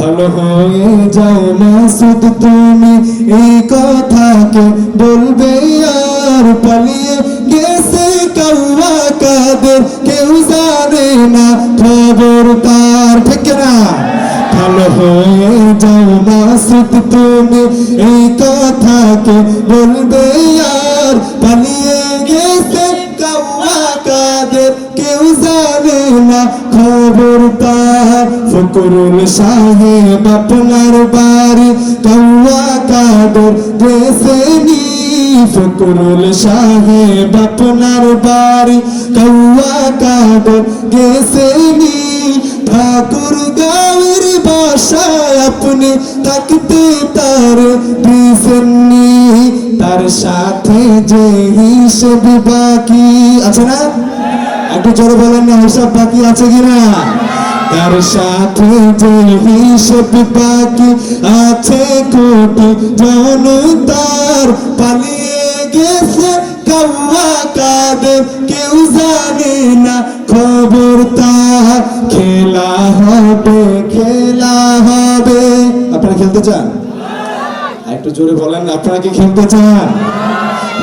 ভালো হয়ে যাও মাসুদ তুমি, এই কথাকে বলবে আর পালিয়ে গেছে কাউয়া কাদের, কেউ জানে না খবর তার, ঠিক না? ভালো হয়ে যাও মাসুদ তুমি, এই কথাকে বলবে আর পালিয়ে গেছে কাউয়া কাদের, কেউ জানে না খবর তার। ফকরুল সাহেব আপনার বাড়ি কাউয়া কাদের দেশেনি, ফকরুল সাহেব আপনার বাড়ি কাউয়া কাদের দেশেনি, ঠাকুর গাঁয়ের বাসায় আপনি থাকতে তার দিছেননি, তার সাথে যে হিসেব বাকি আছে না, একটু জোরে বলেন না, হিসাব বাকি আছে কিনা? তার সাথে যে হিসেব বাকি আছে কোটি জনতার, পালিয়ে গেছে কাউয়া কাদের, কেউ জানে না খবর তার। খেলা হবে, খেলা হবে, আপনারা খেলতে চান? একটু জোরে বলেন, আপনারা কি খেলতে চান?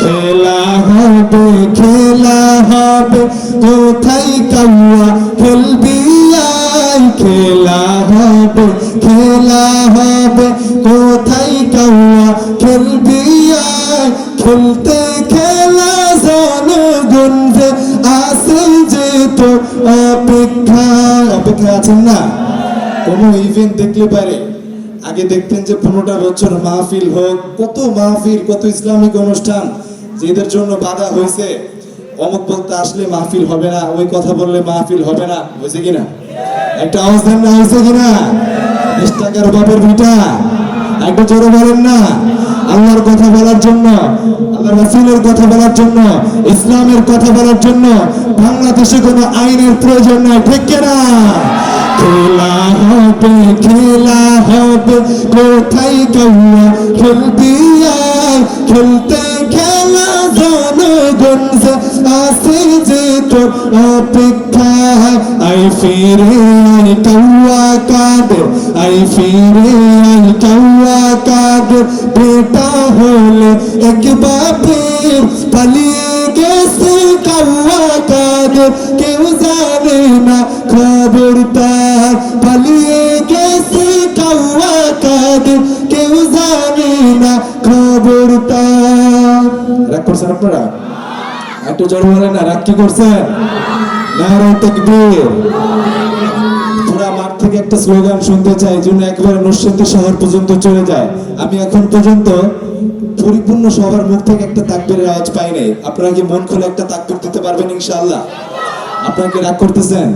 খেলা হবে, খেলা হবে, কোথায় কাউয়া খেলবি আয়, খেলা হবে, খেলা হবে, কোথায় কাউয়া খেলবি আয়, খেলতে খেলা জনগণ যে আসে যে তো অপেক্ষায়, অপেক্ষায় আছেন না? কোনো ইভেন্ট দেখলে পারে আগে দেখতেন যে 15টা বছর মাহফিল হোক, কত মাহফিল, কত ইসলামিক অনুষ্ঠান, যেদের জন্য বাধা হয়েছে, অমুক বলতে আসলে মাহফিল হবে না, ওই কথা বললে মাহফিল হবে না, হয়েছে কিনা? একটা আওয়াজ দেন না, হয়েছে কিনা? 20 টাকার বাপের ভিটা, একটু জোরে বলেন না। আল্লাহর কথা বলার জন্য, আল্লাহর রাসূলের কথা বলার জন্য, ইসলামের কথা বলার জন্য বাংলাদেশে কোনো আইনের প্রয়োজন নাই, ঠিক কিনা? খেলা হবে, খেলা হবে, কোথায় কাউয়া খেলবি আয়, খেলতে খেলা জনগণ যে আসে যে তোর অপেক্ষায়, আই ফিরে আই কাউয়া কাদের, আই ফিরে আই কাউয়া কাদের, বেটা হলে এক বাপের, পালিয়ে গেছে কাউয়া কাদের, কেউ জানে না খবর তার, পালিয়ে গেছে কাউয়া কাদের, কেউ জানে না খবর তার। রাগ করছেন আপনারা? একটু জোরে বলেন না, রাগ কি করছেন? নারে তাকবীর। পুরা মাঠ থেকে একটা স্লোগান শুনতে চাই, জন্য একবারে নরসিংদী শহর পর্যন্ত চলে যায়। আমি এখন পর্যন্ত পরিপূর্ণ সবার মুখ থেকে একটা তাকবীরের আওয়াজ পাই নাই। আপনারা কি মন খুলে একটা তাকবীর দিতে পারবেন ইনশাআল্লাহ? আপনারা কি রাগ করতেছেন?